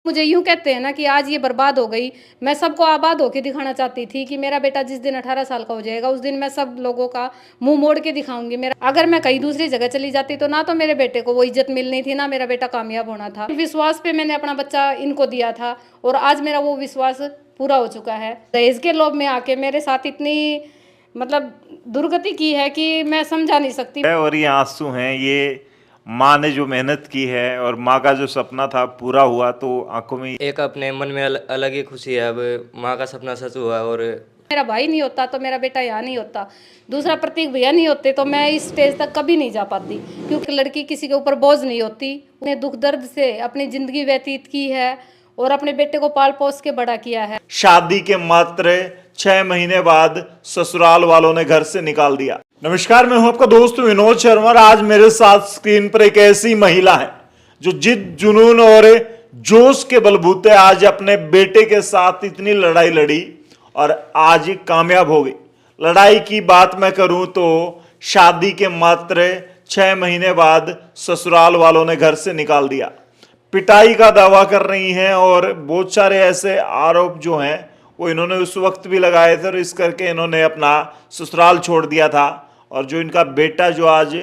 मुझे यूँ कहते हैं ना कि आज ये बर्बाद हो गई, मैं सबको आबाद होके दिखाना चाहती थी कि मेरा बेटा जिस दिन 18 साल का हो जाएगा उस दिन मैं सब लोगों का मुंह मोड़ के दिखाऊंगी। मेरा अगर मैं कहीं दूसरी जगह चली जाती तो ना तो मेरे बेटे को वो इज्जत मिलनी थी, ना मेरा बेटा कामयाब होना था। विश्वास पे मैंने अपना बच्चा इनको दिया था और आज मेरा वो विश्वास पूरा हो चुका है। दहेज के लोभ में आके मेरे साथ इतनी मतलब दुर्गति की है कि मैं समझा नहीं सकती। और ये आंसू हैं, ये माँ ने जो मेहनत की है और माँ का जो सपना था पूरा हुआ, तो आंखों में एक अपने मन में अलग ही खुशी है। अब माँ का सपना सच हुआ और मेरा भाई नहीं होता तो मेरा बेटा यहाँ नहीं होता, दूसरा प्रतीक भैया नहीं होते तो मैं इस स्टेज तक कभी नहीं जा पाती। क्योंकि लड़की किसी के ऊपर बोझ नहीं होती, उसने दुख दर्द से अपनी जिंदगी व्यतीत की है और अपने बेटे को पाल पोस के बड़ा किया है। शादी के मात्र 6 महीने बाद ससुराल वालों ने घर से निकाल दिया। नमस्कार, मैं हूं आपका दोस्त विनोद शर्मा। आज मेरे साथ स्क्रीन पर एक ऐसी महिला है जो जिद, जुनून और जोश के बलबूते आज अपने बेटे के साथ इतनी लड़ाई लड़ी और आज कामयाब हो गई। लड़ाई की बात मैं करूं तो शादी के मात्र 6 महीने बाद ससुराल वालों ने घर से निकाल दिया। पिटाई का दावा कर रही हैं और बहुत सारे ऐसे आरोप जो हैं वो इन्होंने उस वक्त भी लगाए थे और इस करके इन्होंने अपना ससुराल छोड़ दिया था। और जो इनका बेटा जो आज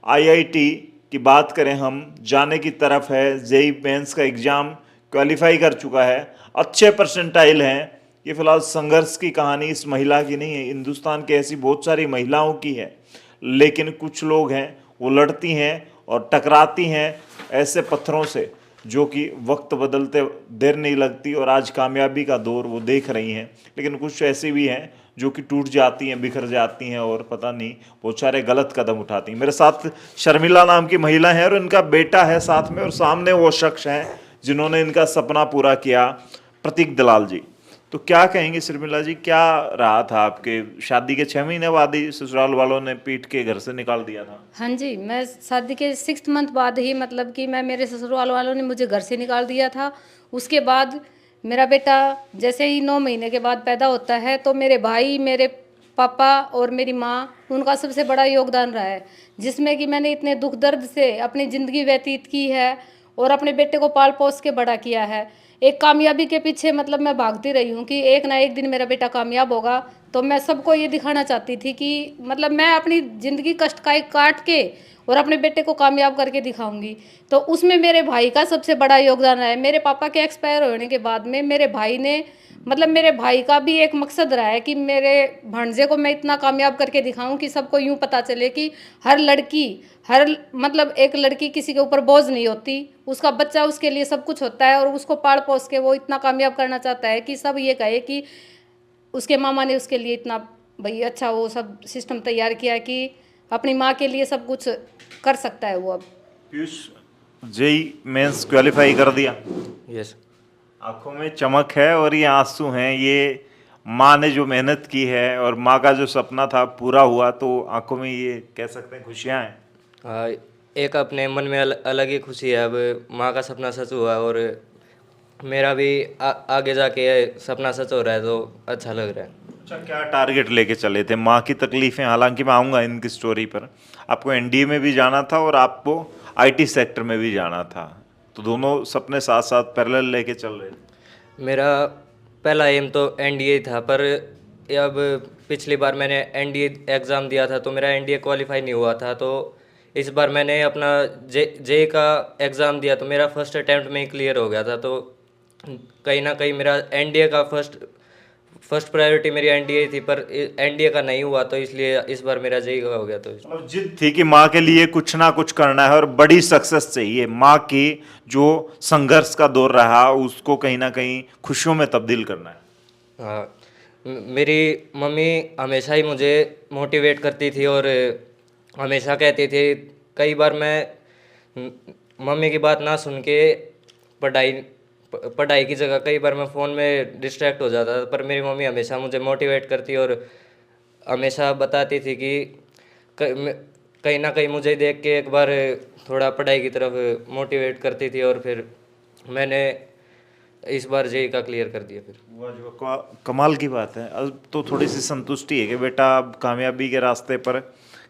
आईआईटी की बात करें हम जाने की तरफ है, जेईई मेंस का एग्ज़ाम क्वालिफाई कर चुका है, अच्छे परसेंटाइल हैं। ये फिलहाल संघर्ष की कहानी इस महिला की नहीं है, हिंदुस्तान की ऐसी बहुत सारी महिलाओं की है। लेकिन कुछ लोग हैं वो लड़ती हैं और टकराती हैं ऐसे पत्थरों से जो कि वक्त बदलते देर नहीं लगती और आज कामयाबी का दौर वो देख रही हैं। लेकिन कुछ ऐसी भी हैं जो कि टूट जाती हैं, बिखर जाती हैं और पता नहीं बहुत सारे गलत कदम उठाती हैं। मेरे साथ शर्मिला नाम की महिला है और इनका बेटा है साथ में, और सामने वो शख्स हैं जिन्होंने इनका सपना पूरा किया, प्रतीक दलाल जी। तो क्या कहेंगे शर्मिला जी, क्या रहा था आपके शादी के 6 महीने बाद ही ससुराल वालों ने पीट के घर से निकाल दिया था? हाँ जी, मैं शादी के 6 मंथ बाद ही मतलब कि मेरे ससुराल वालों ने मुझे घर से निकाल दिया था। उसके बाद मेरा बेटा जैसे ही 9 महीने के बाद पैदा होता है तो मेरे भाई, मेरे पापा और मेरी माँ, उनका सबसे बड़ा योगदान रहा है, जिसमें कि मैंने इतने दुख दर्द से अपनी ज़िंदगी व्यतीत की है और अपने बेटे को पाल पोस के बड़ा किया है। एक कामयाबी के पीछे मतलब मैं भागती रही हूँ कि एक ना एक दिन मेरा बेटा कामयाब होगा। तो मैं सबको ये दिखाना चाहती थी कि मतलब मैं अपनी ज़िंदगी कष्ट का काट के और अपने बेटे को कामयाब करके दिखाऊंगी। तो उसमें मेरे भाई का सबसे बड़ा योगदान रहा है। मेरे पापा के एक्सपायर होने के बाद में मेरे भाई ने मतलब मेरे भाई का भी एक मकसद रहा है कि मेरे भांजे को मैं इतना कामयाब करके दिखाऊं कि सबको यूं पता चले कि हर लड़की, हर मतलब एक लड़की किसी के ऊपर बोझ नहीं होती, उसका बच्चा उसके लिए सब कुछ होता है और उसको पाल पोस के वो इतना कामयाब करना चाहता है कि सब ये कहे कि उसके मामा ने उसके लिए इतना भाई अच्छा वो सब सिस्टम तैयार किया कि अपनी माँ के लिए सब कुछ कर सकता है वो। अब पीयूष, जेईई मेंस क्वालिफाई कर दिया, यस। आंखों में चमक है और ये आंसू हैं, ये माँ ने जो मेहनत की है और माँ का जो सपना था पूरा हुआ, तो आंखों में ये कह सकते हैं खुशियाँ हैं। हाँ, एक अपने मन में अलग ही खुशी है। अब माँ का सपना सच हुआ और मेरा भी आगे जाके सपना सच हो रहा है तो अच्छा लग रहा है। अच्छा, क्या टारगेट लेके चले थे? माँ की तकलीफें, हालांकि मैं आऊँगा इनकी स्टोरी पर। आपको एनडीए में भी जाना था और आपको आईटी सेक्टर में भी जाना था, तो दोनों सपने साथ साथ पैरेलल लेके चल रहे थे। मेरा पहला एम तो एनडीए था, पर अब पिछली बार मैंने एनडीए एग्ज़ाम दिया था तो मेरा एनडीए क्वालिफाई नहीं हुआ था। तो इस बार मैंने अपना जे का एग्ज़ाम दिया तो मेरा फर्स्ट अटैम्प्ट में ही क्लियर हो गया था। तो कहीं ना कहीं मेरा एनडीए का फर्स्ट प्रायोरिटी मेरी एनडीए थी, पर एनडीए का नहीं हुआ तो इसलिए इस बार मेरा जेई का हो गया। तो मतलब जिद थी कि माँ के लिए कुछ ना कुछ करना है और बड़ी सक्सेस चाहिए। माँ की जो संघर्ष का दौर रहा उसको कहीं ना कहीं खुशियों में तब्दील करना है। हाँ, मेरी मम्मी हमेशा ही मुझे मोटिवेट करती थी और हमेशा कहती थी, कई बार मैं मम्मी की बात ना सुन के पढ़ाई की जगह कई बार मैं फ़ोन में डिस्ट्रैक्ट हो जाता था, पर मेरी मम्मी हमेशा मुझे मोटिवेट करती और हमेशा बताती थी कि कहीं ना कहीं मुझे देख के एक बार थोड़ा पढ़ाई की तरफ मोटिवेट करती थी और फिर मैंने इस बार जेई का क्लियर कर दिया। फिर वाह जी वाह, कमाल की बात है। अब तो थोड़ी सी संतुष्टि है कि बेटा अब कामयाबी के रास्ते पर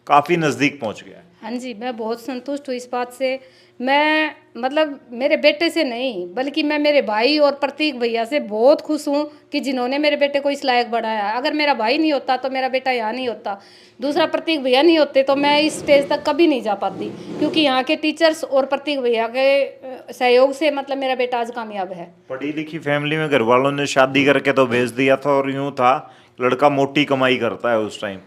काफ़ी नज़दीक पहुंच गया है। हाँ जी, मैं बहुत संतुष्ट हूँ इस बात से। मैं मतलब मेरे बेटे से नहीं, बल्कि मैं मेरे भाई और प्रतीक भैया से बहुत खुश हूँ कि जिन्होंने मेरे बेटे को इस लायक बनाया। अगर मेरा भाई नहीं होता तो मेरा बेटा यहाँ नहीं होता, दूसरा प्रतीक भैया नहीं होते तो मैं इस स्टेज तक कभी नहीं जा पाती, क्योंकि यहाँ के टीचर्स और प्रतीक भैया के सहयोग से मतलब मेरा बेटा आज कामयाब है। पढ़ी लिखी फैमिली में घर वालों ने शादी करके तो भेज दिया था, और यूं था लड़का मोटी कमाई करता है उस टाइम,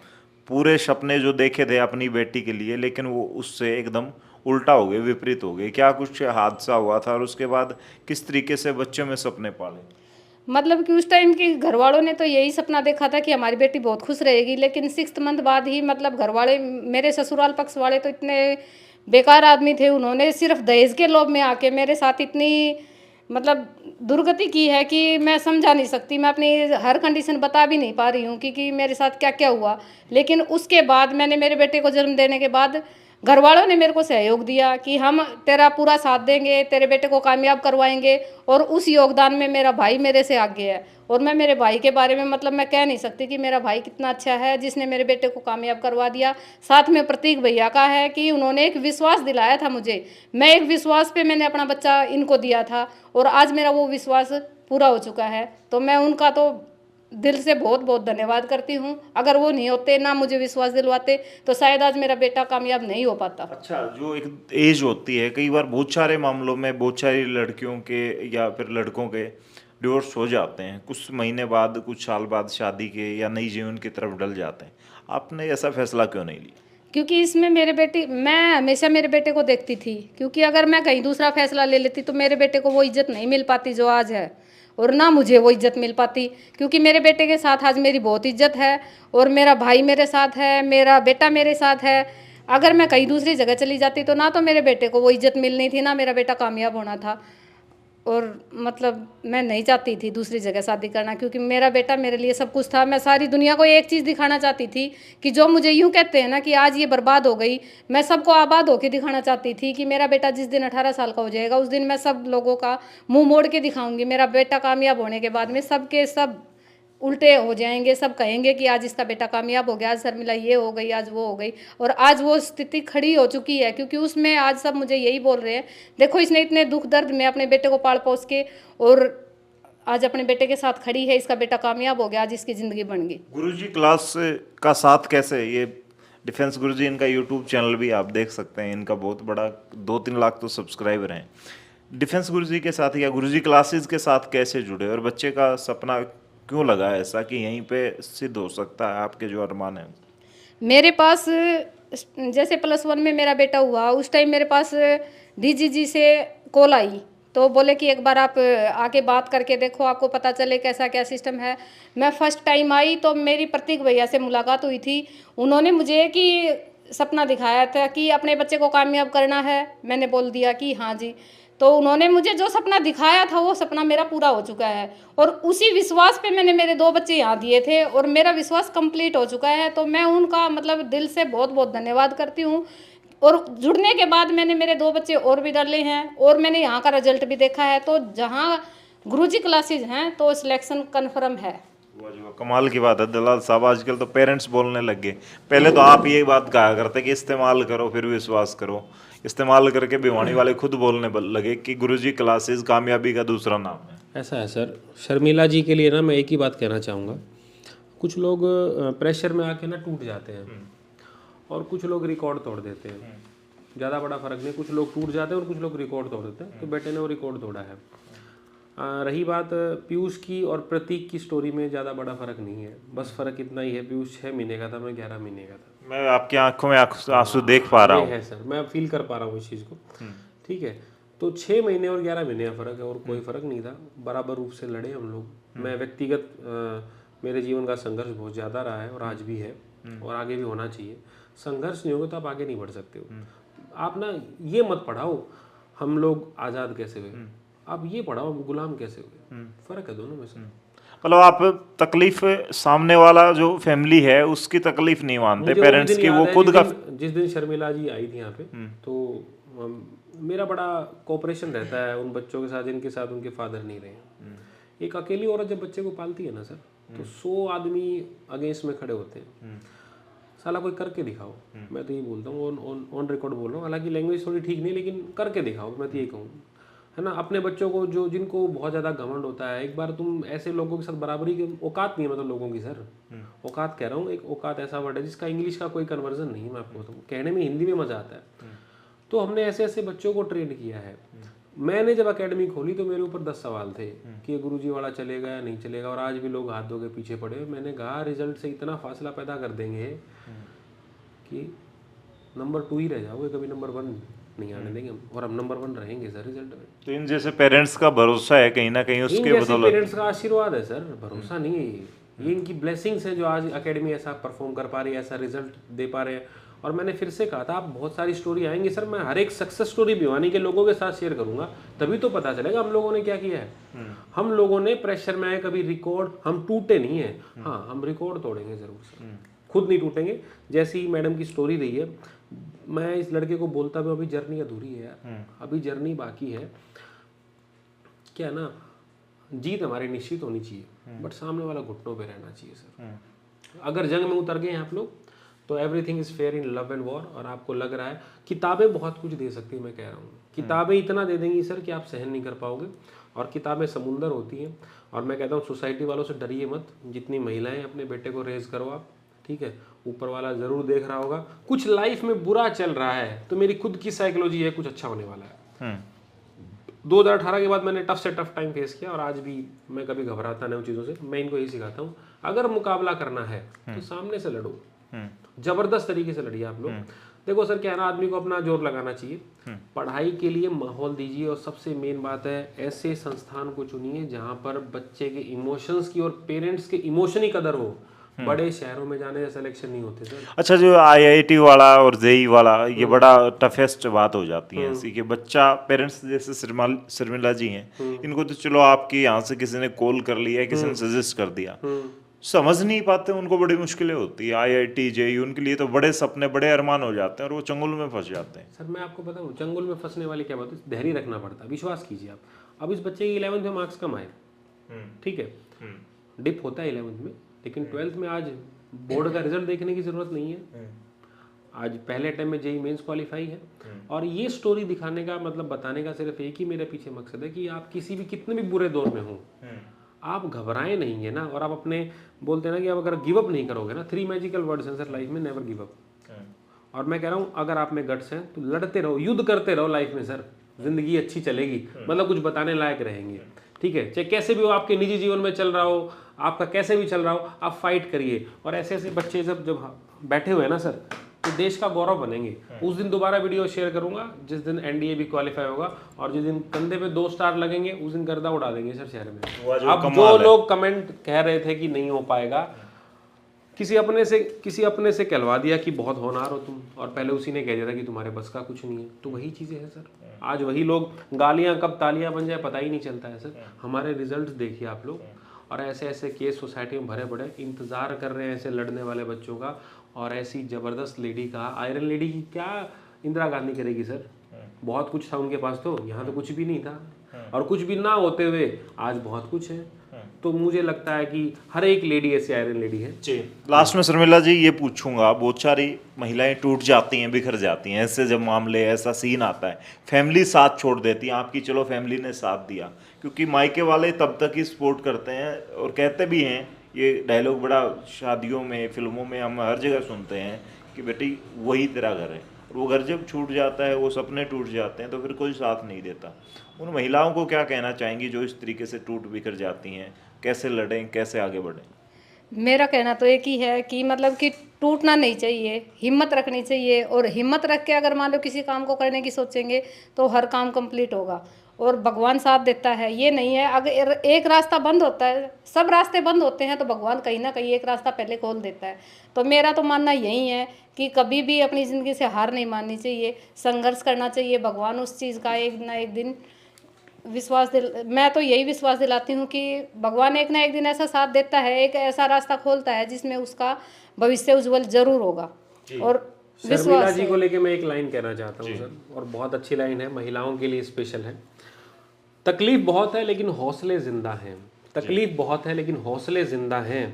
पूरे सपने जो देखे थे अपनी बेटी के लिए, लेकिन वो उससे एकदम उल्टा हो गए, विपरीत हो गए। क्या कुछ हादसा हुआ था और उसके बाद किस तरीके से बच्चों में सपने पाले? मतलब कि उस टाइम के घर वालों ने तो यही सपना देखा था कि हमारी बेटी बहुत खुश रहेगी, लेकिन 6 मंथ बाद ही मतलब घर वाले, मेरे ससुराल पक्ष वाले तो इतने बेकार आदमी थे, उन्होंने सिर्फ दहेज के लोभ में आके मेरे साथ इतनी मतलब दुर्गति की है कि मैं समझा नहीं सकती। मैं अपनी हर कंडीशन बता भी नहीं पा रही हूँ कि मेरे साथ क्या क्या हुआ। लेकिन उसके बाद मैंने मेरे बेटे को जन्म देने के बाद घर वालों ने मेरे को सहयोग दिया कि हम तेरा पूरा साथ देंगे, तेरे बेटे को कामयाब करवाएंगे, और उस योगदान में मेरा भाई मेरे से आगे है। और मैं मेरे भाई के बारे में मतलब मैं कह नहीं सकती कि मेरा भाई कितना अच्छा है जिसने मेरे बेटे को कामयाब करवा दिया। साथ में प्रतीक भैया का है कि उन्होंने एक विश्वास दिलाया था मुझे, मैं एक विश्वास पे मैंने अपना बच्चा इनको दिया था, और आज मेरा वो विश्वास पूरा हो चुका है। तो मैं उनका तो दिल से बहुत बहुत धन्यवाद करती हूँ। अगर वो नहीं होते, ना मुझे विश्वास दिलवाते, तो शायद आज मेरा बेटा कामयाब नहीं हो पाता। अच्छा, जो एक एज होती है, कई बार बहुत सारे मामलों में बहुत सारी लड़कियों के या फिर लड़कों के डिवोर्स हो जाते हैं, कुछ महीने बाद, कुछ साल बाद शादी के या नई जीवन की तरफ ढल जाते हैं। आपने ऐसा फैसला क्यों नहीं लिया? क्योंकि इसमें मैं हमेशा मेरे बेटे को देखती थी, क्योंकि अगर मैं कहीं दूसरा फैसला ले लेती तो मेरे बेटे को वो इज्जत नहीं मिल पाती जो आज है, और ना मुझे वो इज्जत मिल पाती। क्योंकि मेरे बेटे के साथ आज मेरी बहुत इज्जत है, और मेरा भाई मेरे साथ है, मेरा बेटा मेरे साथ है। अगर मैं कहीं दूसरी जगह चली जाती तो ना तो मेरे बेटे को वो इज्जत मिलनी थी, ना मेरा बेटा कामयाब होना था। और मतलब मैं नहीं चाहती थी दूसरी जगह शादी करना, क्योंकि मेरा बेटा मेरे लिए सब कुछ था। मैं सारी दुनिया को एक चीज़ दिखाना चाहती थी कि जो मुझे यूँ कहते हैं ना कि आज ये बर्बाद हो गई, मैं सबको आबाद होकर दिखाना चाहती थी कि मेरा बेटा जिस दिन 18 साल का हो जाएगा उस दिन मैं सब लोगों का मुंह मोड़ के दिखाऊंगी। मेरा बेटा कामयाब होने के बाद में सबके सब उल्टे हो जाएंगे, सब कहेंगे कि आज इसका बेटा कामयाब हो गया, आज शर्मिला ये हो गई, आज वो हो गई। और आज वो स्थिति खड़ी हो चुकी है, क्योंकि उसमें आज सब मुझे यही बोल रहे हैं, देखो इसने इतने दुख दर्द में अपने बेटे को पाल पोस के और आज अपने बेटे के साथ खड़ी है, इसका बेटा कामयाब हो गया, आज इसकी ज़िंदगी बन गई। गुरुजी क्लास का साथ कैसे, ये डिफेंस गुरुजी, इनका यूट्यूब चैनल भी आप देख सकते हैं, इनका बहुत बड़ा 2-3 लाख तो सब्सक्राइबर हैं। डिफेंस गुरुजी के साथ या गुरुजी क्लासेस के साथ कैसे जुड़े, और बच्चे का सपना क्यों लगा ऐसा कि यहीं पे सिद्ध हो सकता है आपके जो अरमान है? मेरे पास जैसे +1 में मेरा बेटा हुआ, उस टाइम मेरे पास DGG से कॉल आई, तो बोले कि एक बार आप आके बात करके देखो, आपको पता चले कैसा क्या सिस्टम है। मैं फर्स्ट टाइम आई तो मेरी प्रतीक भैया से मुलाकात हुई थी। उन्होंने मुझे कि सपना दिखाया था कि अपने बच्चे को कामयाब करना है। मैंने बोल दिया कि हाँ जी। तो उन्होंने मुझे जो सपना दिखाया था वो सपना मेरा पूरा हो चुका है, और उसी विश्वास पे मैंने मेरे 2 बच्चे यहाँ दिए थे, और मेरा विश्वास कंप्लीट हो चुका है। तो मैं उनका मतलब दिल से बहुत बहुत धन्यवाद करती हूँ। और जुड़ने के बाद मैंने मेरे 2 बच्चे और भी डाले हैं, और मैंने यहाँ का रिजल्ट भी देखा है। तो जहाँ गुरुजी क्लासेज हैं तो सिलेक्शन कन्फर्म है। वाह जी वाह, कमाल की बात है दलाल साहब। आजकल तो पेरेंट्स बोलने लग गए, पहले तो आप यही बात कहा करते कि इस्तेमाल करो फिर विश्वास करो, इस्तेमाल करके भिवानी वाले खुद बोलने लगे कि गुरुजी क्लासेस कामयाबी का दूसरा नाम है। ऐसा है सर। शर्मिला जी के लिए ना मैं एक ही बात कहना चाहूँगा, कुछ लोग प्रेशर में आके ना टूट जाते हैं, और कुछ लोग रिकॉर्ड तोड़ देते हैं। ज़्यादा बड़ा फ़र्क नहीं, कुछ लोग टूट जाते हैं और कुछ लोग रिकॉर्ड तोड़ देते हैं। तो बेटे ने वो रिकॉर्ड तोड़ा है। रही बात पीयूष की और प्रतीक की स्टोरी में, ज़्यादा बड़ा फ़र्क नहीं है, बस फ़र्क इतना ही है, पीयूष 6 महीने का था, मैं 11 महीने का था। मैं आपकी आंखों में आंसू देख पा रहा हूँ। है सर, मैं फील कर पा रहा हूँ इस चीज़ को। ठीक है, तो 6 महीने और 11 महीने का फ़र्क है, और कोई फ़र्क नहीं था। बराबर रूप से लड़े हम लोग। मैं व्यक्तिगत मेरे जीवन का संघर्ष बहुत ज़्यादा रहा है, और आज भी है, और आगे भी होना चाहिए। संघर्ष नहीं होगा तो आप आगे नहीं बढ़ सकते हो। आप ना ये मत पढ़ाओ हम लोग आज़ाद कैसे हुए, आप ये पढ़ाओ हम गुलाम कैसे हुए। फ़र्क है दोनों में से। मतलब आप तकलीफ सामने वाला जो फैमिली है उसकी तकलीफ नहीं मानते, पेरेंट्स की, वो खुद का। जिस दिन शर्मिला जी आई थी यहाँ पे, तो मेरा बड़ा कोऑपरेशन रहता है उन बच्चों के साथ जिनके साथ उनके फादर नहीं रहे। एक अकेली औरत जब बच्चे को पालती है ना सर, तो 100 आदमी अगेंस्ट में खड़े होते हैं। साला कोई करके दिखाओ। मैं तो ये बोलता हूँ, ऑन रिकॉर्ड बोल रहा हूँ, हालांकि लैंग्वेज थोड़ी ठीक नहीं लेकिन करके दिखाओ, मैं तो ये कहूँ, है ना। अपने बच्चों को जो जिनको बहुत ज़्यादा घमंड होता है, एक बार तुम ऐसे लोगों के साथ बराबरी की औकात नहीं है, मतलब लोगों की सर, औकात कह रहा हूँ, एक औकात ऐसा वर्ड है जिसका इंग्लिश का कोई कन्वर्जन नहीं है, मैं आपको बताऊँ, कहने में हिंदी में मज़ा आता है। तो हमने ऐसे ऐसे बच्चों को ट्रेन किया है। मैंने जब एकेडमी खोली तो मेरे ऊपर 10 सवाल थे कि गुरुजी वाला चलेगा या नहीं चलेगा, और आज भी लोग हाथ धो के पीछे पड़े। मैंने कहा रिजल्ट से इतना फासला पैदा कर देंगे कि नंबर 2 ही रह जाओगे, कभी नंबर 1 नहीं आने देंगे हम, और हम नंबर 1 रहेंगे सर रिजल्ट में। तो इन जैसे पेरेंट्स का भरोसा है कहीं ना कहीं, उसके बदौलत पेरेंट्स का आशीर्वाद है सर, भरोसा नहीं है ये इनकी ब्लेसिंग्स है जो आज एकेडमी ऐसा परफॉर्म कर पा रही है, ऐसा रिजल्ट दे पा रहे हैं। और मैंने फिर से कहा था, आप बहुत सारी स्टोरी आएंगी सर, मैं हर एक सक्सेस स्टोरी भिवानी के लोगों के साथ शेयर करूंगा, तभी तो पता चलेगा हम लोगों ने क्या किया है। हम लोगों ने प्रेशर में आए, कभी रिकॉर्ड, हम टूटे नहीं है, हाँ हम रिकॉर्ड तोड़ेंगे जरूर सर, खुद नहीं टूटेंगे। जैसी ही मैडम की स्टोरी रही है, मैं इस लड़के को बोलता भी अभी जर्नी अधूरी है यार, अभी जर्नी बाकी है, क्या ना, जीत हमारी निश्चित होनी चाहिए, बट सामने वाला घुटनों पे रहना चाहिए सर। अगर जंग में उतर गए हैं आप लोग तो everything is fair in love and war. और आपको लग रहा है किताबें बहुत कुछ दे सकती है, मैं कह रहा हूँ किताबें इतना दे देंगी सर कि आप सहन नहीं कर पाओगे, और किताबें समुंदर होती हैं। और मैं कहता हूँ सोसाइटी वालों से डरिए मत, जितनी महिलाएं अपने बेटे को रेज करो आप, ठीक है, ऊपर वाला जरूर देख रहा होगा। कुछ लाइफ में बुरा चल रहा है तो मेरी खुद की साइकोलॉजी है कुछ अच्छा होने वाला है। 2018 के बाद मैंने टफ से टफ टाइम फेस किया, और आज भी मैं कभी घबराता नहीं उन चीज़ों से। मैं इनको यही सिखाता हूँ, अगर मुकाबला करना है तो सामने से लड़ो, जबरदस्त तरीके से लड़िए आप लोग। देखो सर, क्या है ना, आदमी को अपना जोर लगाना चाहिए, पढ़ाई के लिए माहौल दीजिए, और सबसे मेन बात है ऐसे संस्थान को चुनिए जहाँ पर बच्चे के इमोशंस की और पेरेंट्स के इमोशन की कदर हो। बड़े शहरों में जाने से सिलेक्शन नहीं होते सर। अच्छा, जो आईआईटी वाला और जेई वाला, ये बड़ा टफेस्ट बात हो जाती है ऐसी कि बच्चा, पेरेंट्स जैसे शर्मिला जी हैं, इनको तो चलो आपकी यहाँ से किसी ने कॉल कर लिया, किसी ने सजेस्ट कर दिया, समझ नहीं पाते, उनको बड़ी मुश्किलें होती है। आईआईटी जेई उनके लिए तो बड़े सपने, बड़े अरमान हो जाते हैं, और वो चंगुल में फंस जाते हैं। सर मैं आपको बताऊं, चंगुल में फंसने वाली क्या बात है, धैर्य रखना पड़ता है, विश्वास कीजिए आप। अब इस बच्चे के 11th में मार्क्स कम आए, ठीक है, डिप होता है 11th में, लेकिन 12th में आज बोर्ड का रिजल्ट देखने की जरूरत नहीं है, आज पहले अटेम्प्ट में जेई मेंस क्वालिफाई है। और ये स्टोरी दिखाने का मतलब, बताने का सिर्फ एक ही मेरे पीछे मकसद है कि आप किसी भी, कितने भी बुरे दौर में हो, आप घबराए नहीं है ना, और आप अपने, बोलते हैं ना कि आप अगर गिव अप नहीं करोगे ना, 3 मैजिकल वर्ड्स हैं सर लाइफ में, नेवर गिव अप। और मैं कह रहा हूँ अगर आप में गट्स हैं तो लड़ते रहो, युद्ध करते रहो लाइफ में सर, जिंदगी अच्छी चलेगी, मतलब कुछ बताने लायक रहेंगे, ठीक है। चाहे कैसे भी हो, आपके निजी जीवन में चल रहा हो, आपका कैसे भी चल रहा हो, आप फाइट करिए। और ऐसे ऐसे बच्चे जब बैठे हुए हैं ना सर, तो देश का गौरव बनेंगे। उस दिन दोबारा वीडियो शेयर करूंगा जिस दिन एनडीए भी क्वालिफाई होगा, और जिस दिन कंधे पे 2 स्टार लगेंगे उस दिन गर्दा उड़ा देंगे सर शहर में। अब जो लोग कमेंट कह रहे थे कि नहीं हो पाएगा, किसी अपने से कहलवा दिया कि बहुत होनहार हो तुम, और पहले उसी ने कह दिया था कि तुम्हारे बस का कुछ नहीं है, तो वही चीज़ें हैं सर। आज वही लोग, गालियाँ कब तालियाँ बन जाए पता ही नहीं चलता है सर। हमारे रिजल्ट देखिए आप लोग, और ऐसे ऐसे केस सोसाइटी में भरे पड़े, इंतज़ार कर रहे हैं ऐसे लड़ने वाले बच्चों का। और ऐसी ज़बरदस्त लेडी का, आयरन लेडी की क्या इंदिरा गांधी करेगी सर, बहुत कुछ था उनके पास, तो यहाँ तो कुछ भी नहीं था, और कुछ भी ना होते हुए आज बहुत कुछ है। तो मुझे लगता है कि हर एक लेडी ऐसी आयरन लेडी है जी। लास्ट में शर्मिला जी ये पूछूंगा, बहुत सारी महिलाएं टूट जाती हैं, बिखर जाती हैं, ऐसे जब मामले, ऐसा सीन आता है, फैमिली साथ छोड़ देती है, आपकी चलो फैमिली ने साथ दिया, क्योंकि मायके वाले तब तक ही सपोर्ट करते हैं, और कहते भी हैं, ये डायलॉग बड़ा शादियों में, फिल्मों में हम हर जगह सुनते हैं कि बेटी वही तेरा घर है, और वो घर जब छूट जाता है, वो सपने टूट जाते हैं, तो फिर कोई साथ नहीं देता। उन महिलाओं को क्या कहना चाहेंगी जो इस तरीके से टूट बिखर जाती हैं, कैसे लड़ें, कैसे आगे बढ़ें? मेरा कहना तो एक ही है कि मतलब कि टूटना नहीं चाहिए, हिम्मत रखनी चाहिए, और हिम्मत रख के अगर मान लो किसी काम को करने की सोचेंगे तो हर काम कंप्लीट होगा, और भगवान साथ देता है। ये नहीं है अगर एक रास्ता बंद होता है, सब रास्ते बंद होते हैं, तो भगवान कहीं ना कहीं एक रास्ता पहले खोल देता है। तो मेरा तो मानना यही है कि कभी भी अपनी ज़िंदगी से हार नहीं माननी चाहिए, संघर्ष करना चाहिए। भगवान उस चीज़ का एक ना एक दिन मैं तो यही विश्वास दिलाती हूँ कि भगवान एक ना एक दिन ऐसा साथ देता है, एक ऐसा रास्ता खोलता है जिसमें उसका भविष्य उज्जवल जरूर होगा। और शर्मिला जी को लेके मैं एक लाइन कहना चाहता हूँ सर, और बहुत अच्छी लाइन है, महिलाओं के लिए स्पेशल है। तकलीफ बहुत है लेकिन हौसले जिंदा हैं, तकलीफ बहुत है लेकिन हौसले जिंदा हैं।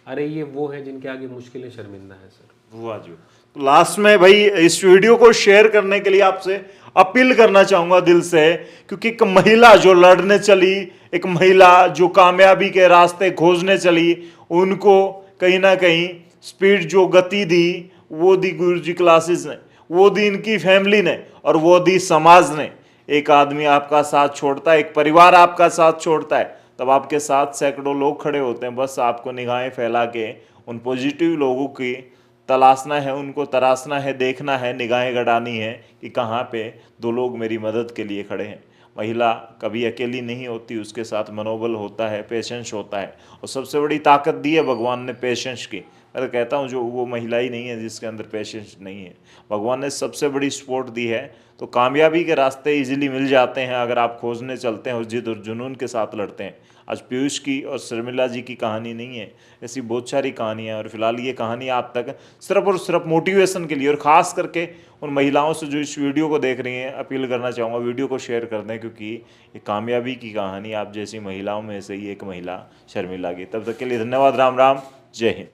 अरे ये वो है जिनके आगे मुश्किलें शर्मिंदा है सर। बुआ जी, तो लास्ट में भाई इस वीडियो को शेयर करने के लिए आपसे अपील करना चाहूंगा दिल से, क्योंकि एक महिला जो लड़ने चली, एक महिला जो कामयाबी के रास्ते खोजने चली, उनको कहीं ना कहीं स्पीड जो गति दी वो दी गुरुजी क्लासेस ने, वो दी इनकी फैमिली ने, और वो दी समाज ने। एक आदमी आपका साथ छोड़ता है, एक परिवार आपका साथ छोड़ता है, तब आपके साथ सैकड़ों लोग खड़े होते हैं। बस आपको निगाहें फैला के उन पॉजिटिव लोगों की तलाशना है, उनको तराशना है, देखना है, निगाहें गड़ानी है कि कहाँ पे दो लोग मेरी मदद के लिए खड़े हैं। महिला कभी अकेली नहीं होती, उसके साथ मनोबल होता है, पेशेंस होता है, और सबसे बड़ी ताकत दी है भगवान ने पेशेंस की। मैं तो कहता हूँ जो वो महिला ही नहीं है जिसके अंदर पेशेंस नहीं है, भगवान ने सबसे बड़ी सपोर्ट दी है। तो कामयाबी के रास्ते इजीली मिल जाते हैं अगर आप खोजने चलते हैं और जिद और जुनून के साथ लड़ते हैं। आज पीयूष की और शर्मिला जी की कहानी नहीं है, ऐसी बहुत सारी कहानियाँ हैं। और फिलहाल ये कहानी आप तक सिर्फ और सिर्फ मोटिवेशन के लिए, और ख़ास करके उन महिलाओं से जो इस वीडियो को देख रही हैं, अपील करना चाहूँगा वीडियो को शेयर कर दें, क्योंकि ये कामयाबी की कहानी आप जैसी महिलाओं में से ही एक महिला शर्मिला की। तब तक के लिए धन्यवाद। राम राम, जय हिंद।